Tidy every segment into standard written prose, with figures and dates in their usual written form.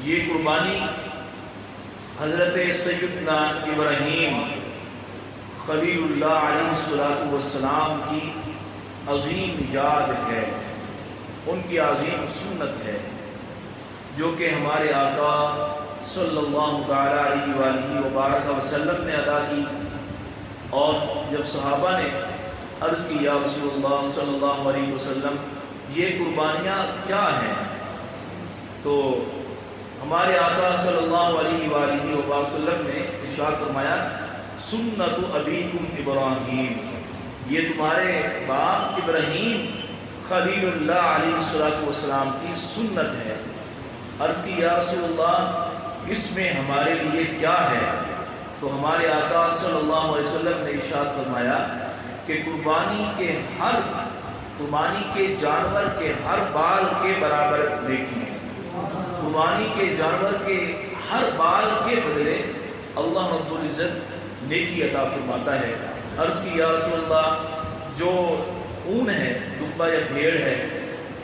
یہ قربانی حضرت سیدنا ابراہیم خلیل اللہ علیہ الصلوۃ والسلام کی عظیم یاد ہے، ان کی عظیم سنت ہے جو کہ ہمارے آقا صلی اللہ تعالیٰ علیہ وآلہ وبارک وسلم نے ادا کی۔ اور جب صحابہ نے عرض کی یا رسول اللہ صلی اللہ علیہ وسلم یہ قربانیاں کیا ہیں، تو ہمارے آقا صلی اللہ علیہ وآلہ وسلم نے ارشاد فرمایا سنت ابیکم ابراہیم، یہ تمہارے باپ ابراہیم خلیل اللہ علیہ السلام کی سنت ہے۔ عرض کی یا رسول اللہ اس میں ہمارے لیے کیا ہے، تو ہمارے آقا صلی اللہ علیہ وسلم نے ارشاد فرمایا کہ قربانی کے جانور کے ہر بال کے برابر نیکی ہے، قربانی کے جانور کے ہر بال کے بدلے اللہ رب العزت نیکی عطا فرماتا ہے۔ عرض کی یا رسول اللہ جو اون ہے، دمبا یا بھیڑ ہے،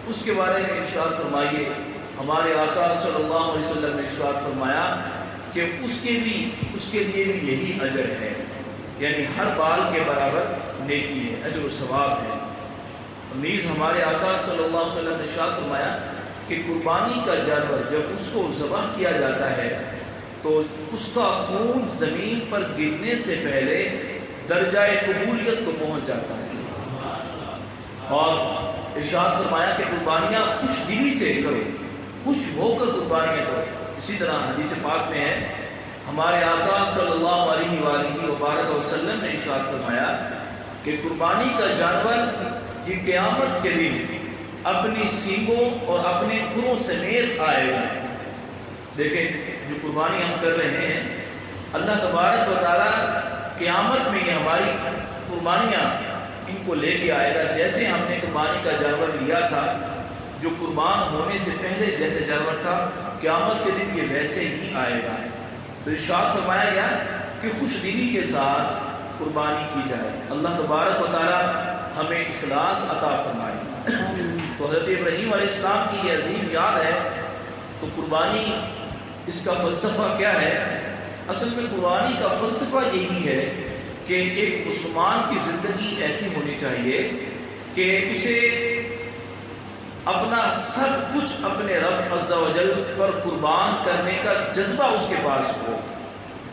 اس کے بارے میں ارشاد فرمائیے۔ ہمارے آقا صلی اللہ علیہ وسلم نے ارشاد فرمایا کہ اس کے لیے بھی یہی اجر ہے، یعنی ہر بال کے برابر نیکی ہے، اجر و ثواب ہے۔ نیز ہمارے آقا صلی اللہ علیہ وسلم نے ارشاد فرمایا کہ قربانی کا جانور جب اس کو ذبح کیا جاتا ہے تو اس کا خون زمین پر گرنے سے پہلے درجہ قبولیت کو پہنچ جاتا ہے، اور ارشاد فرمایا کہ قربانیاں خوش دلی سے کرو، خوش ہو کر قربانیاں کرو۔ اسی طرح حدیث پاک میں ہے ہمارے آقا صلی اللہ علیہ وآلہ وبارک وسلم نے ارشاد فرمایا کہ قربانی کا جانور یہ قیامت کے دن اپنی سینگوں اور اپنے کھروں سمیت آئے گا۔ دیکھیں جو قربانی ہم کر رہے ہیں، اللہ تبارک و تعالیٰ قیامت میں یہ ہماری قربانیاں ان کو لے کے آئے گا، جیسے ہم نے قربانی کا جانور لیا تھا، جو قربان ہونے سے پہلے جیسے جانور تھا، قیامت کے دن یہ ویسے ہی آئے گا۔ تو ارشاد فرمایا گیا کہ خوش دلی کے ساتھ قربانی کی جائے، اللہ تبارک و تعالیٰ ہمیں اخلاص عطا فرمائے۔ تو حضرت ابراہیم علیہ السلام کی یہ عظیم یاد ہے، تو قربانی اس کا فلسفہ کیا ہے؟ اصل میں قربانی کا فلسفہ یہی ہے کہ ایک مسلمان کی زندگی ایسی ہونی چاہیے کہ اسے اپنا سب کچھ اپنے رب عز و جل پر قربان کرنے کا جذبہ اس کے پاس ہو،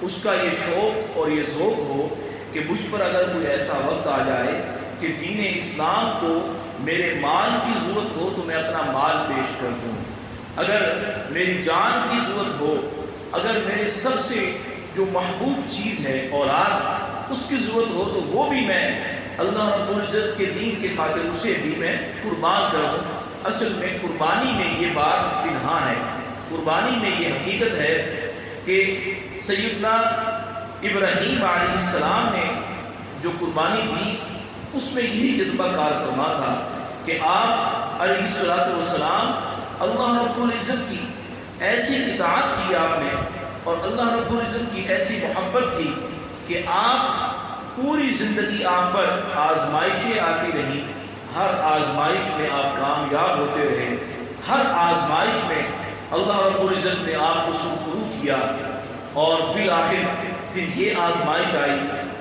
اس کا یہ شوق اور یہ ذوق ہو کہ مجھ پر اگر کوئی ایسا وقت آ جائے کہ دین اسلام کو میرے مال کی ضرورت ہو تو میں اپنا مال پیش کر دوں، اگر میری جان کی ضرورت ہو، اگر میرے سب سے جو محبوب چیز ہے اولاد اس کی ضرورت ہو تو وہ بھی میں اللہ رب العزت کے دین کی خاطر اسے بھی میں قربان کر دوں۔ اصل میں قربانی میں یہ بات پنہاں ہے، قربانی میں یہ حقیقت ہے کہ سیدنا ابراہیم علیہ السلام نے جو قربانی دی اس میں یہی جذبہ کار فرما تھا کہ آپ علیہ السلام اللہ رب العزت کی ایسی اطاعت کی آپ نے، اور اللہ رب العزت کی ایسی محبت تھی کہ آپ پوری زندگی آپ پر آزمائشیں آتی رہیں، ہر آزمائش میں آپ کامیاب ہوتے رہے، ہر آزمائش میں اللہ رب العزت نے آپ کو سرخرو کیا، اور بالآخر پھر یہ آزمائش آئی۔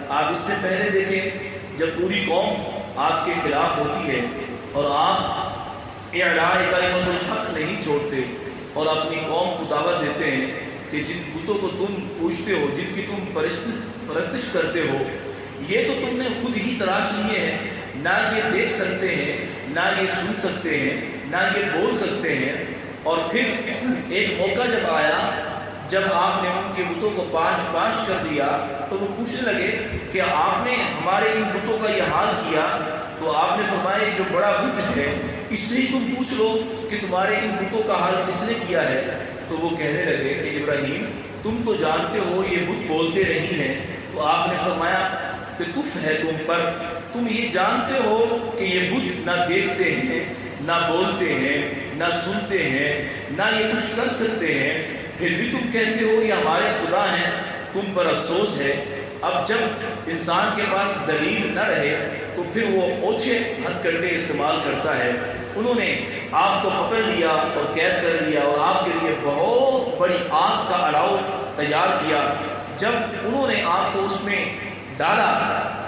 آپ اس سے پہلے دیکھیں جب پوری قوم آپ کے خلاف ہوتی ہے اور آپ اعلاء کلمۃ الحق نہیں چھوڑتے اور اپنی قوم کو دعوت دیتے ہیں کہ جن بتوں کو تم پوجتے ہو، جن کی تم پرستش کرتے ہو، یہ تو تم نے خود ہی تراش لیے ہیں، نہ یہ دیکھ سکتے ہیں، نہ یہ سن سکتے ہیں، نہ یہ بول سکتے ہیں۔ اور پھر ایک موقع جب آیا جب آپ نے ان کے بتوں کو پاش کر دیا تو وہ پوچھنے لگے کہ آپ نے ہمارے ان بتوں کا یہ حال کیا، تو آپ نے فرمایا جو بڑا بت ہے اس سے ہی تم پوچھ لو کہ تمہارے ان بتوں کا حال کس نے کیا ہے۔ تو وہ کہنے لگے کہ ابراہیم تم تو جانتے ہو یہ بت بولتے نہیں ہیں، تو آپ نے فرمایا کہ تف ہے تم پر، تم یہ جانتے ہو کہ یہ بت نہ دیکھتے ہیں، نہ بولتے ہیں، نہ سنتے ہیں، نہ یہ کچھ کر سکتے ہیں، پھر بھی تم کہتے ہو یہ ہمارے خدا ہیں، تم پر افسوس ہے۔ اب جب انسان کے پاس دلیل نہ رہے تو پھر وہ اوچھے ہتھ کنڈے استعمال کرتا ہے، انہوں نے آپ کو پکڑ لیا اور قید کر لیا اور آپ کے لیے بہت بڑی آگ کا الاؤ تیار کیا۔ جب انہوں نے آپ کو اس میں ڈالا،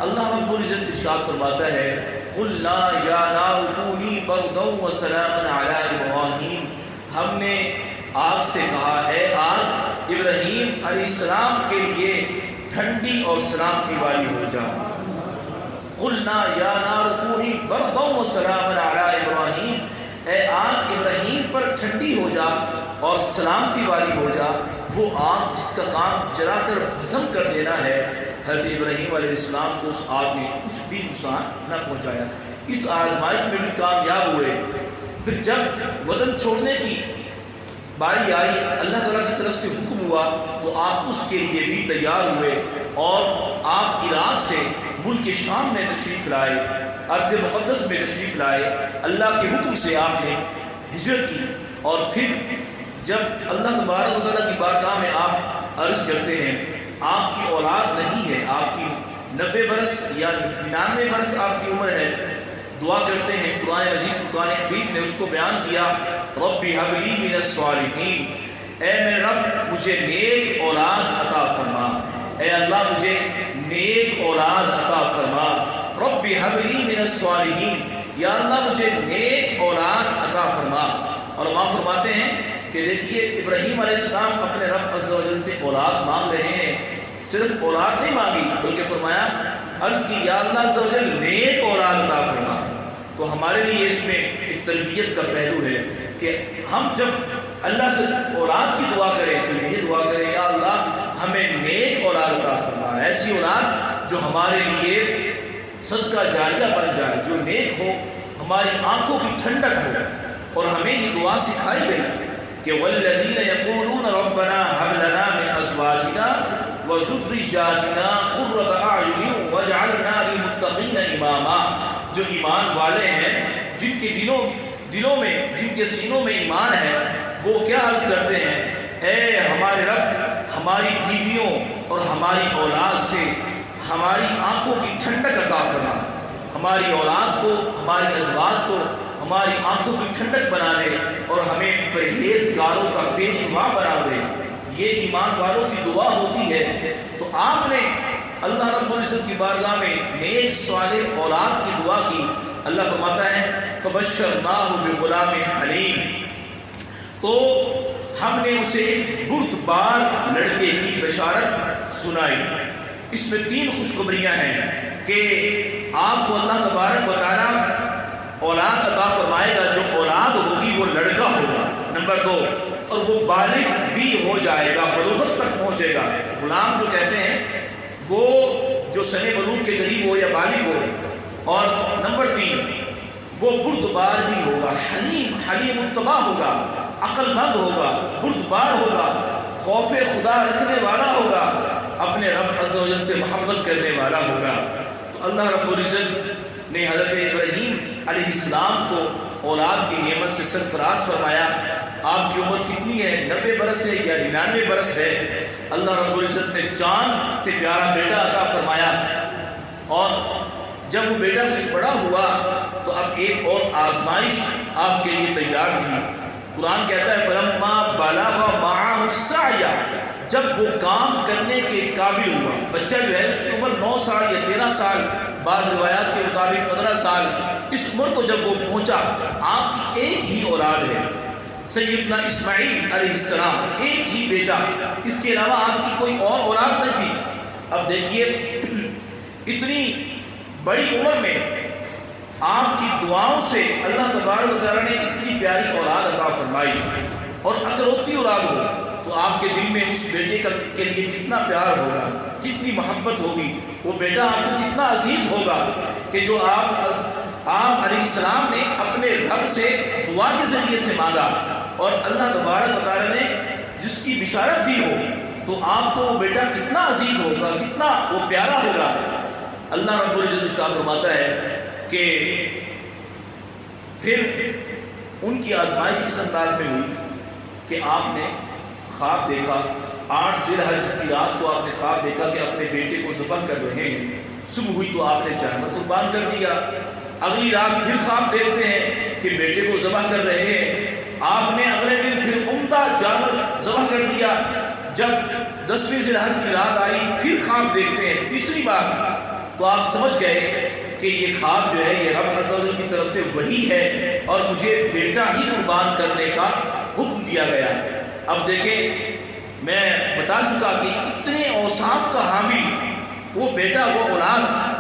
اللہ رب العزت ارشاد فرماتا ہے قُلْنَا يَا نَارُ كُونِي بَرْدًا وَسَلَامًا عَلَىٰ إِبْرَاهِيمَ، ہم نے آگ سے کہا اے آگ ابراہیم علیہ السلام کے لیے ٹھنڈی اور سلامتی والی ہو جا۔ قُلْنَا يَا نَارُ كُونِي بَرْدًا وَسَلَامًا عَلَىٰ إِبْرَاهِيمَ، اے آگ ابراہیم پر ٹھنڈی ہو جا اور سلامتی والی ہو جا۔ وہ آگ جس کا کام جلا کر بھسم کر دینا ہے، حضرت ابراہیم علیہ السلام کو اس آگ نے کچھ بھی نقصان نہ پہنچایا، اس آزمائش میں بھی کامیاب ہوئے۔ پھر جب وطن چھوڑنے کی باری آئی، اللہ تعالیٰ کی طرف سے حکم ہوا تو آپ اس کے لیے بھی تیار ہوئے اور آپ عراق سے ملک شام میں تشریف لائے، ارض مقدس میں تشریف لائے۔ اللہ کے حکم سے آپ نے ہجرت کی اور پھر جب اللہ تبارک و تعالیٰ کی بارگاہ میں آپ عرض کرتے ہیں، آپ کی اولاد نہیں ہے، آپ کی 90 برس یا 99 برس آپ کی عمر ہے، دعا کرتے ہیں۔ قرآن مجید فرقان حمید نے اس کو بیان کیا، رب هب لی من الصالحین، اے میرے رب مجھے نیک اولاد عطا فرما، اے اللہ مجھے نیک اولاد عطا فرما، رب هب لی من الصالحین، یا اللہ مجھے نیک اولاد عطا فرما۔ اور وہاں فرماتے ہیں کہ دیکھیے ابراہیم علیہ السلام اپنے رب عز و جل سے اولاد مانگ رہے ہیں، صرف اولاد نہیں مانگی بلکہ فرمایا عرض کی یا اللہ عز و جل نیک اولاد عطا فرما۔ تو ہمارے لیے اس میں ایک تربیت کا پہلو ہے کہ ہم جب اللہ سے اولاد کی دعا کریں تو یہ دعا کریں یا اللہ ہمیں نیک اولاد عطا فرما، ایسی اولاد جو ہمارے لیے صدقہ جاریہ بن جائے، جو نیک ہو، ہماری آنکھوں کی ٹھنڈک ہو۔ اور ہمیں یہ دعا سکھائی گئی کہ والذین یقولون ربنا هب لنا من ازواجنا وذریاتنا قرۃ اعین واجعلنا للمتقین اماما، جو ایمان والے ہیں، جن کے دلوں میں، جن کے سینوں میں ایمان ہے، وہ کیا عرض کرتے ہیں، اے ہمارے رب ہماری بیویوں اور ہماری اولاد سے ہماری آنکھوں کی ٹھنڈک عطا فرما، ہماری اولاد کو، ہماری ازواج کو ہماری آنکھوں کی ٹھنڈک بنا دے اور ہمیں پرہیزگاروں کا پیشوا بنا دے۔ یہ ایمان والوں کی دعا ہوتی ہے۔ تو آپ نے اللہ رب العزت کی بارگاہ میں نیک صالح اولاد کی دعا کی۔ اللہ فرماتا ہے فبشرناہ بغلام حلیم، تو ہم نے اسے ایک بردبار لڑکے کی بشارت سنائی۔ اس میں 3 خوشخبریاں ہیں کہ آپ کو اللہ تبارک و تعالیٰ اولاد عطا فرمائے گا، جو اولاد ہوگی وہ لڑکا ہوگا، نمبر 2، اور وہ بالغ بھی ہو جائے گا، بلوغت تک پہنچے گا۔ غلام جو کہتے ہیں وہ جو سن بلوغ کے قریب ہو یا بالغ ہو، اور نمبر 3 وہ بردبار بھی ہوگا، حلیم الطبع ہوگا، عقل مند ہوگا، بردبار ہوگا، خوف خدا رکھنے والا ہوگا، اپنے رب عز و جل سے محبت کرنے والا ہوگا۔ تو اللہ رب العزت نے حضرت ابراہیم علیہ السلام کو اولاد کی نعمت سے سرفراز فرمایا۔ آپ کی عمر کتنی ہے، 90 برس ہے یا 99 برس ہے؟ اللہ رب العزت نے چاند سے پیارا بیٹا عطا فرمایا، اور جب وہ بیٹا کچھ بڑا ہوا تو اب ایک اور آزمائش آپ کے لیے تیار تھی۔ قرآن کہتا ہے فَلَمَّا بَلَغَ مَعَهُ السَّعْيَ، جب وہ کام کرنے کے قابل ہوا، بچہ جو ہے اس کی عمر 9 سال یا 13 سال، بعض روایات کے مطابق 15 سال، اس عمر کو جب وہ پہنچا، آپ کی ایک ہی اولاد ہے سیدنا اسماعیل علیہ السلام، ایک ہی بیٹا، اس کے علاوہ آپ کی کوئی اور اولاد نہیں تھی۔ اب دیکھیے اتنی بڑی عمر میں آپ کی دعاؤں سے اللہ تبارک و تعالیٰ نے اتنی پیاری اولاد عطا فرمائی، اور اکلوتی اولاد ہو تو آپ کے دل میں اس بیٹے کے لیے کتنا پیار ہوگا، کتنی محبت ہوگی، وہ بیٹا آپ کو کتنا عزیز ہوگا کہ جو آپ علیہ السلام نے اپنے رب سے دعا کے ذریعے سے مانگا، اور اللہ تبارک و تعالیٰ نے جس کی بشارت دی ہو تو آپ کو وہ بیٹا کتنا عزیز ہوگا، کتنا وہ پیارا ہوگا۔ اللہ رب العزت ارشاد فرماتا ہے کہ پھر ان کی آزمائش اس انداز میں ہوئی کہ آپ نے خواب دیکھا، 8 ذی الحج کی رات کو آپ نے خواب دیکھا کہ اپنے بیٹے کو ذبح کر رہے ہیں۔ صبح ہوئی تو آپ نے جانور قربان کر دیا۔ اگلی رات پھر خواب دیکھتے ہیں کہ بیٹے کو ذبح کر رہے ہیں. آپ نے اگلے دن پھر عمدہ جانور ذبح کر دیا. جب 10ویں ذی الحج کی رات آئی پھر خواب دیکھتے ہیں تیسری بار, تو آپ سمجھ گئے کہ یہ خواب جو ہے یہ رب عز و جل کی طرف سے وحی ہے اور مجھے بیٹا ہی قربان کرنے کا حکم دیا گیا. اب دیکھیں میں بتا چکا کہ اتنے اوصاف کا حامل وہ بیٹا وہ اولاد.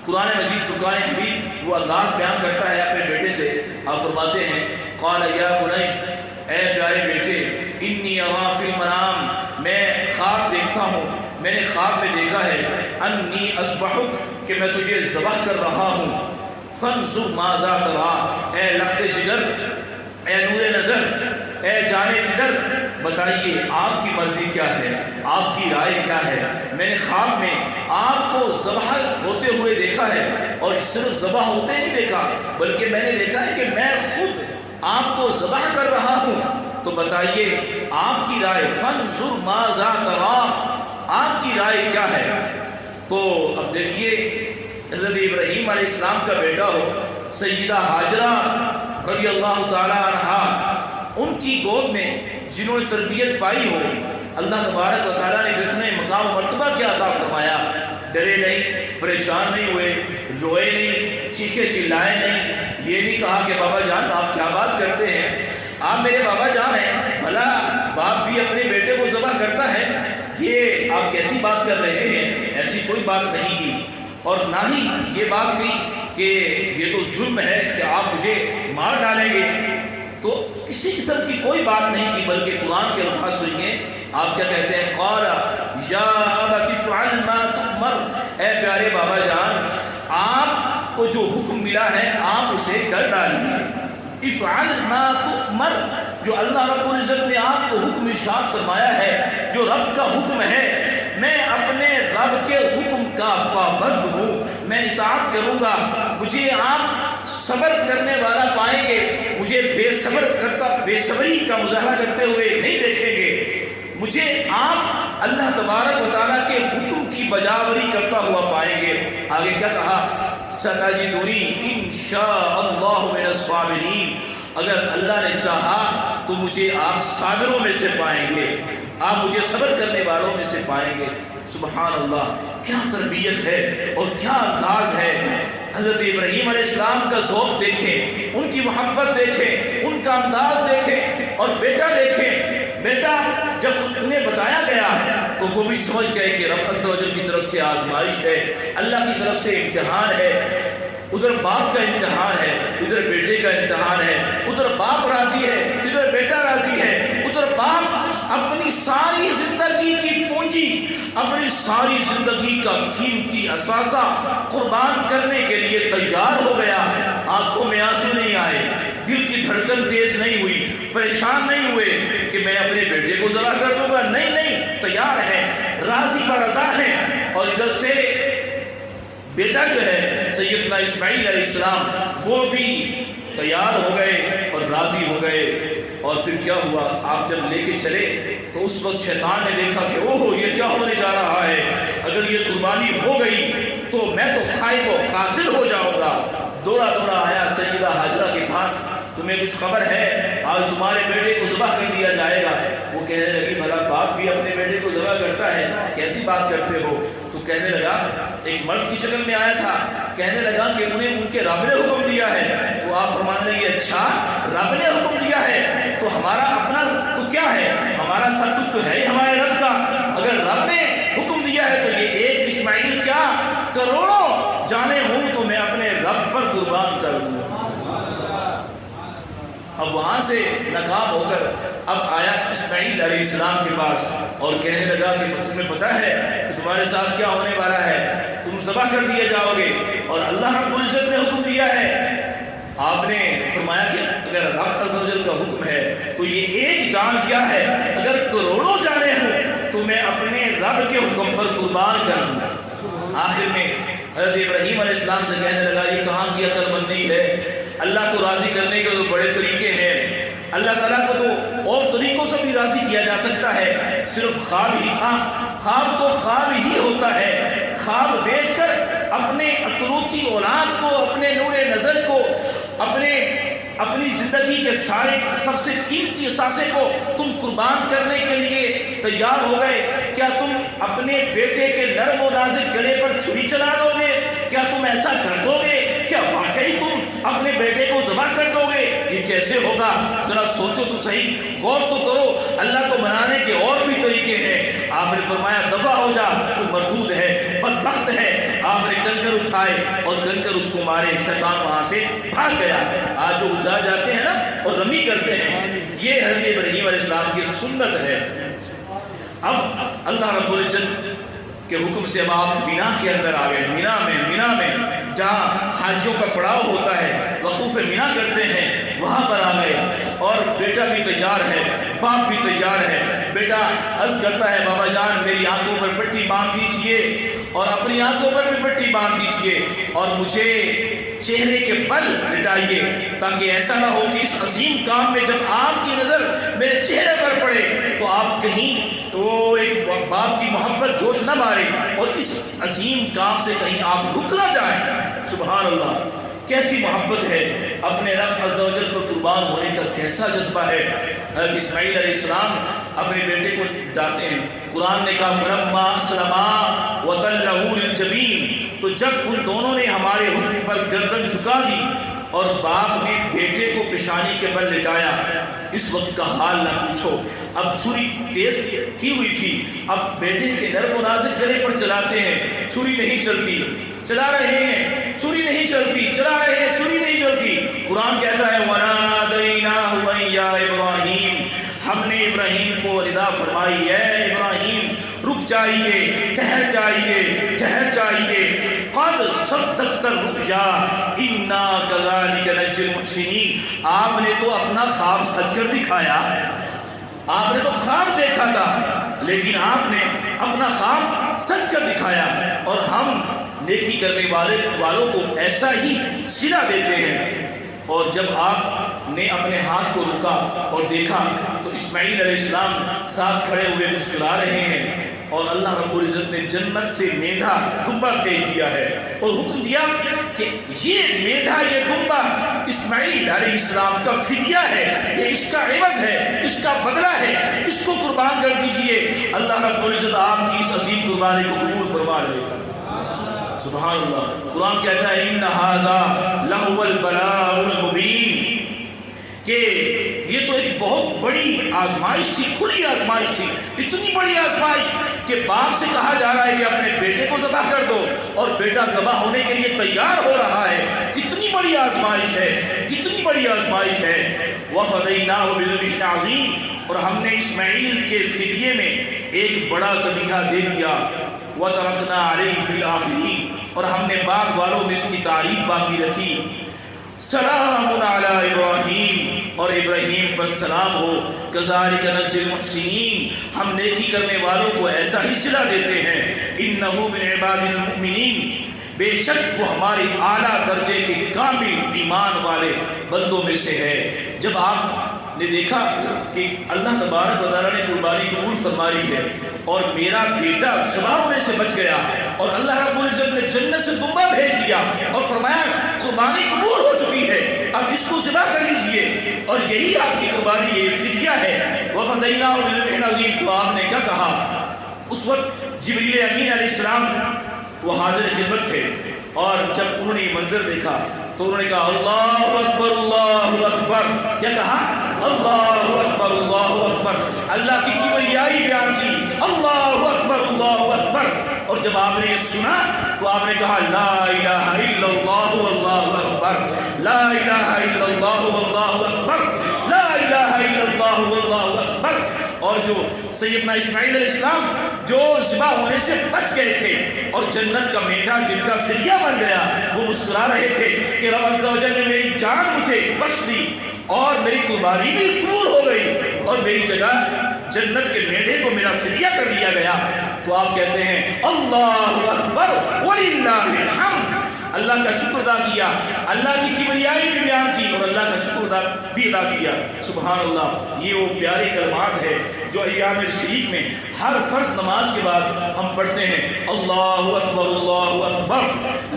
قرآن مجید فرقان حمید وہ انداز بیان کرتا ہے اپنے بیٹے سے. آپ فرماتے ہیں قال یا بنی, اے پیارے بیٹے, انی ارا فی المنام, میں خواب دیکھتا ہوں, میں نے خواب میں دیکھا ہے, انی اذبحک, کہ میں تجھے ذبح کر رہا ہوں. فانظر ماذا تری, اے لخت جگر, اے نور نظر, اے جان پدر, بتائیے آپ کی مرضی کیا ہے, آپ کی رائے کیا ہے. میں نے خواب میں آپ کو ذبح ہوتے ہوئے دیکھا ہے, اور صرف ذبح ہوتے نہیں دیکھا بلکہ میں نے دیکھا ہے کہ میں خود آپ کو ذبح کر رہا ہوں. تو بتائیے آپ کی رائے, فانظر ماذا تری, آپ کی رائے کیا ہے. تو اب دیکھیے حضرت ابراہیم علیہ السلام کا بیٹا ہو سیدہ ہاجرہ رضی اللہ تعالی عنہا, ان کی گود میں جنہوں نے تربیت پائی ہو, اللہ تبارک و تعالیٰ نے اتنے مقام و مرتبہ کیا عطا فرمایا. ڈرے نہیں, پریشان نہیں ہوئے, روئے نہیں, چیخے چلائے نہیں, یہ نہیں کہا کہ بابا جان آپ کیا بات کرتے ہیں, آپ میرے بابا جان ہیں, بھلا باپ بھی اپنے بیٹے کو ذبح کرتا ہے, یہ آپ کیسی بات کر رہے ہیں. ایسی کوئی بات نہیں کی, اور نہ ہی یہ بات کی کہ یہ تو ظلم ہے کہ آپ مجھے مار ڈالیں گے. تو کسی قسم کی کوئی بات نہیں کی, بلکہ قرآن کے الفاظ سنیے آپ کیا کہتے ہیں. قال یا ابت افعل ما تؤمر, اے پیارے بابا جان آپ کو جو حکم ملا ہے آپ اسے کر ڈالیے. افعل ما تؤمر, جو اللہ رب العزت نے آپ کو حکم ارشاد فرمایا ہے, جو رب کا حکم ہے, میں اپنے رب کے حکم کا پابند ہوں, میں اطاعت کروں گا. مجھے آپ صبر کرنے والا پائیں گے, مجھے بے صبری کا مظاہرہ کرتے ہوئے نہیں دیکھیں گے. مجھے آپ اللہ تبارک و تعالیٰ کے حکم کی بجاوری کرتا ہوا پائیں گے. آگے کیا کہا, ستجدنی ان شاء اللہ من الصابرین, اگر اللہ نے چاہا تو مجھے آپ صابروں میں سے پائیں گے, آپ مجھے صبر کرنے والوں میں سے پائیں گے. سبحان اللہ, کیا تربیت ہے اور کیا انداز ہے. حضرت ابراہیم علیہ السلام کا ذوق دیکھیں, ان کی محبت دیکھیں, ان کا انداز دیکھیں, اور بیٹا دیکھیں. بیٹا جب انہیں بتایا گیا تو وہ بھی سمجھ گئے کہ رب عز و جل کی طرف سے آزمائش ہے, اللہ کی طرف سے امتحان ہے. ادھر باپ کا امتحان ہے, ادھر بیٹے کا امتحان ہے. ادھر باپ راضی ہے, ادھر بیٹا راضی ہے. ادھر باپ اپنی ساری زندگی کی پونجی, اپنی ساری زندگی کا قیمتی اثاثہ قربان کرنے کے لیے تیار ہو گیا. آنکھوں میں آنسو نہیں آئے, دل کی دھڑکن تیز نہیں ہوئی, پریشان نہیں ہوئے کہ میں اپنے بیٹے کو ذبح کر دوں گا. نہیں نہیں, تیار ہے, راضی برضا ہے. اور ادھر سے بیٹا جو ہے سیدنا اسماعیل علیہ السلام وہ بھی تیار ہو گئے اور راضی ہو گئے. اور پھر کیا ہوا, آپ جب لے کے چلے تو اس وقت شیطان نے دیکھا کہ اوہ یہ کیا ہونے جا رہا ہے, اگر یہ قربانی ہو گئی تو میں تو خائب و خاسر ہو جاؤں گا. دوڑا دوڑا آیا سیدہ ہاجرہ کے پاس, تمہیں کچھ خبر ہے آج تمہارے بیٹے کو ذبح کر دیا جائے گا. وہ کہنے لگی بھلا باپ بھی اپنے بیٹے کو ذبح کرتا ہے, کیسی بات کرتے ہو. تو کہنے لگا, ایک مرد کی شکل میں آیا تھا, کہنے لگا کہ انہیں ان کے رب نے حکم دیا ہے. تو آپ فرمانے لگے اچھا رب نے حکم دیا ہے تو ہمارا اپنا تو کیا ہے, ہمارا سب کچھ تو ہے ہی ہمارے رب کا. اگر رب نے حکم دیا ہے تو یہ ایک اسماعیل کیا کروڑوں جانے ہوں تو میں اپنے رب پر قربان کر دوں. اب وہاں سے ناکام ہو کر اب آیا اسماعیل علیہ السلام کے پاس اور کہنے لگا کہ تمہیں پتہ ہے کہ تمہارے ساتھ کیا ہونے والا ہے, تم ذبح کر دیے جاؤ گے اور اللہ رب العزت نے حکم دیا ہے. آپ نے فرمایا کہ اگر رب عز و جل کا حکم ہے تو یہ ایک جان کیا ہے, اگر کروڑوں جانیں ہوں تو میں اپنے رب کے حکم پر قربان کر دوں. آخر میں حضرت ابراہیم علیہ السلام سے کہنے لگا یہ کہاں کی عقل مندی ہے, اللہ کو راضی کرنے کے تو بڑے طریقے ہیں. اللہ تعالیٰ کو تو اور طریقوں سے بھی راضی کیا جا سکتا ہے, صرف خواب ہی تھا. خواب تو خواب ہی ہوتا ہے. خواب دیکھ کر اپنے اکلوتی اولاد کو, اپنے نور نظر کو, اپنے اپنی زندگی کے سارے سب سے قیمتی اثاثے کو تم قربان کرنے کے لیے تیار ہو گئے؟ کیا تم اپنے بیٹے کے نرم و نازک گلے پر چھری چلا دو گے؟ کیا تم ایسا کر دو گے؟ کیا واقعی تم اپنے بیٹے کو ذبح کر دو گے؟ یہ کیسے ہوگا؟ ذرا سوچو تو صحیح، غور تو کرو، اللہ کو منانے کے اور بھی طریقے ہیں۔ آپ نے فرمایا دفع ہو جا، تو مردود ہے، بدبخت ہے۔ آپ نے کنکر اٹھائے اور کنکر اس کو مارے، شیطان وہاں سے بھاگ گیا۔ آج جو اجا جاتے ہیں نا اور رمی کرتے ہیں، یہ حضرت ابراہیم علیہ السلام کی سنت ہے۔ اب اللہ رب العزت کے حکم سے اب آپ مینا کے اندر آ گئے، مینا میں جہاں حاجیوں کا پڑاؤ ہوتا ہے، وقوف مینا کرتے ہیں، وہاں پر آ گئے اور بیٹا بھی تیار ہے، باپ بھی تیار ہے۔ بیٹا عرض کرتا ہے بابا جان میری آنکھوں پر پٹی باندھ دیجئے اور اپنی آنکھوں پر بھی پٹی باندھ دیجئے اور مجھے چہرے کے بل لٹائیے تاکہ ایسا نہ ہو کہ اس عظیم کام میں جب آپ کی نظر میرے چہرے پر پڑے تو آپ کہیں وہ ایک باپ کی محبت جوش نہ مارے اور اس عظیم کام سے کہیں آپ رک نہ جائیں۔ سبحان اللہ، کیسی محبت ہے، اپنے رب عز و جل پر قربان ہونے کا کیسا جذبہ ہے۔ حضرت اسماعیل علیہ السلام اپنے بیٹے کو جاتے ہیں، قرآن نے کہا فلما اسلما وتلہ للجبین، تو جب ان دونوں نے ہمارے حکم پر گردن جھکا دی اور باپ نے بیٹے کو پیشانی کے بل لٹایا، اس وقت کا حال نہ پوچھو۔ اب چھری تیز کی ہوئی تھی، اب بیٹے کے نرم و نازک گلے پر چلاتے ہیں، چھری نہیں چلتی، چلا رہے ہیں چھری نہیں چلتی، چلا رہے ہیں چھری نہیں چلتی۔ قرآن کہتا ہے وَنَادَيْنَاهُ أَن يَا إِبْرَاهِيمُ، ہم نے ابراہیم کو ندا فرمائی، اے ابراہیم رک جائیے، ٹھہر جائیے، ٹھہر جائیے، قد صدقت الرؤیا انا كذلك نجزي المحسنین۔ آپ نے تو اپنا خواب سچ کر دکھایا، آپ نے تو خواب دیکھا تھا لیکن آپ نے اپنا خواب سچ کر دکھایا، اور ہم نیکی کرنے والوں کو ایسا ہی صلہ دیتے ہیں۔ اور جب آپ نے اپنے ہاتھ کو روکا اور دیکھا تو اسماعیل علیہ السلام ساتھ کھڑے ہوئے مسکرا رہے ہیں، اور اللہ رب العزت نے جنت سے مینڈھا دمبا بھیج دیا ہے اور حکم دیا کہ یہ مینڈھا، یہ دمبا اسماعیل علیہ السلام کا فدیہ ہے، یہ اس کا عوض ہے، اس کا بدلہ ہے، اس کو قربان کر دیجئے۔ اللہ رب العزت آپ کی اس عظیم قربانی کو قبول فرما لے۔ سبحان اللہ، قرآن کہتا ہے ان ھذا لہو البلاء المبین، کہ یہ تو ایک بہت بڑی آزمائش تھی، کھلی آزمائش تھی، اتنی بڑی آزمائش کہ باپ سے کہا جا رہا ہے کہ اپنے بیٹے کو ذبح کر دو اور بیٹا ذبح ہونے کے لیے تیار ہو رہا ہے۔ کتنی بڑی آزمائش ہے، کتنی بڑی آزمائش ہے۔ وَفَدَيْنَاهُ بِذِبْحٍ عَظِيمٍ، اور ہم نے اسماعیل کے فدیے میں ایک بڑا ذبیحہ دے دیا۔ وَتَرَكْنَا عَلَيْهِ فِي الْآخِرِينَ، اور ہم نے بعد والوں میں اس کی تعریف باقی رکھی۔ سلام علی ابراہیم، اور ابراہیم پر سلام ہو۔ کذالک نجزی المحسنین، ہم نیکی کرنے والوں کو ایسا ہی صلہ دیتے ہیں۔ انہ من عبادنا المؤمنین، بے شک وہ ہمارے اعلیٰ درجے کے کامل ایمان والے بندوں میں سے ہے۔ جب آپ نے دیکھا کہ اللہ تبارک و تعالیٰ نے قربانی قبول فرمائی ہے اور میرا بیٹا ذبح ہونے سے بچ گیا، اور اللہ رب العزت نے جنت سے دمبا بھیج دیا اور فرمایا قربانی قبول ہو چکی ہے، اب اس کو ذبح کر لیجئے، اور یہی آپ کی قربانی، یہ فدیہ ہے۔ وَفَدَيْنَاهُ بِذِبْحٍ عَظِيمٍ، تو آپ نے کیا کہا؟ اس وقت جبریل امین علیہ السلام وہ حاضر خدمت تھے، اور جب انہوں نے یہ منظر دیکھا تو انہوں نے کہا اللہ اکبر، اللہ اکبر۔ کیا کہا؟ اللہ اکبر، اللہ اکبر، اللہ کی کبریائی بیان کی، اللہ اکبر، اللہ اکبر۔ اور جب آپ نے یہ سنا تو آپ نے کہا لا الہ الا اللہ واللہ اکبر، لا الہ الا اللہ واللہ اکبر، لا الہ الا اللہ واللہ اکبر۔ اور جو سیدنا اسماعیل علیہ السلام جو ذبح ہونے سے بچ گئے تھے اور جنت کا میڈا جن کا فدیہ بن گیا، وہ مسکرا رہے تھے کہ رب عز و جل نے میری جان مجھے بخش دی اور میری قربانی بھی قبول ہو گئی اور میری جگہ جنت کے میڈے کو میرا فدیہ کر دیا گیا۔ تو آپ کہتے ہیں اللہ اکبر وللہ الحمد، اللہ کا شکر ادا کیا، اللہ کی کبریائی بھی بیان کی اور اللہ کا شکر بھی ادا کیا۔ سبحان اللہ، یہ وہ پیارے کلمات ہے جو ایام شریف میں ہر فرض نماز کے بعد ہم پڑھتے ہیں۔ اللہ اکبر، اللہ اکبر،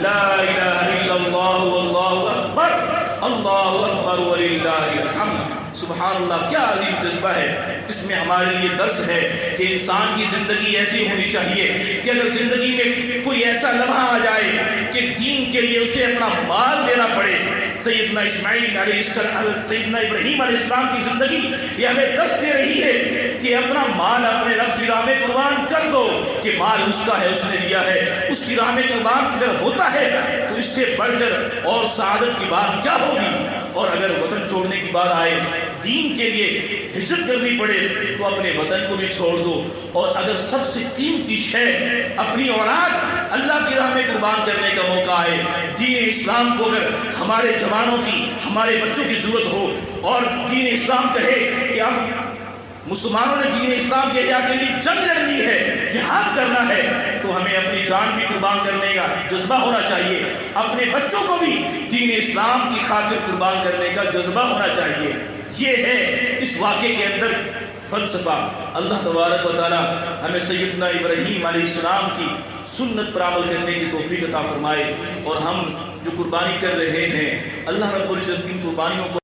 لا الہ الا اللہ واللہ اکبر، اللہ اکبر وللہ الحمد۔ سبحان اللہ، کیا عظیم جذبہ ہے۔ اس میں ہمارے لیے درس ہے کہ انسان کی زندگی ایسی ہونی چاہیے کہ اگر زندگی میں کوئی ایسا لمحہ آ جائے کہ دین کے لیے اسے اپنا مال دینا پڑے، سیدنا اسماعیل علیہ السلام، سیدنا ابراہیم علیہ السلام کی زندگی یہ ہمیں درس دے رہی ہے کہ اپنا مال اپنے رب کی راہ میں قربان کر دو، کہ مال اس کا ہے، اس نے دیا ہے، اس کی راہ میں قربان اگر ہوتا ہے تو اس سے بڑھ کر اور سعادت کی بات کیا ہوگی۔ اور اگر وطن چھوڑنے کی بات آئے، دین کے لیے ہجرت کرنی پڑے تو اپنے وطن کو بھی چھوڑ دو، اور اگر سب سے قیمتی شے اپنی اولاد اللہ کی راہ میں قربان کرنے کا موقع آئے، دین اسلام کو اگر ہمارے جوانوں کی، ہمارے بچوں کی ضرورت ہو اور دین اسلام کہے کہ اب مسلمانوں نے دین اسلام کے احیاء کے لیے جنگ لڑنی ہے، جہاد کرنا ہے، تو ہمیں اپنی جان بھی قربان کرنے کا جذبہ ہونا چاہیے، اپنے بچوں کو بھی دین اسلام کی خاطر قربان کرنے کا جذبہ ہونا چاہیے۔ یہ ہے اس واقعے کے اندر فلسفہ۔ اللہ تبارک و تعالی ہمیں سیدنا ابراہیم علیہ السلام کی سنت پر عمل کرنے کی توفیق عطا فرمائے، اور ہم جو قربانی کر رہے ہیں اللہ رب العزت ان قربانیوں کو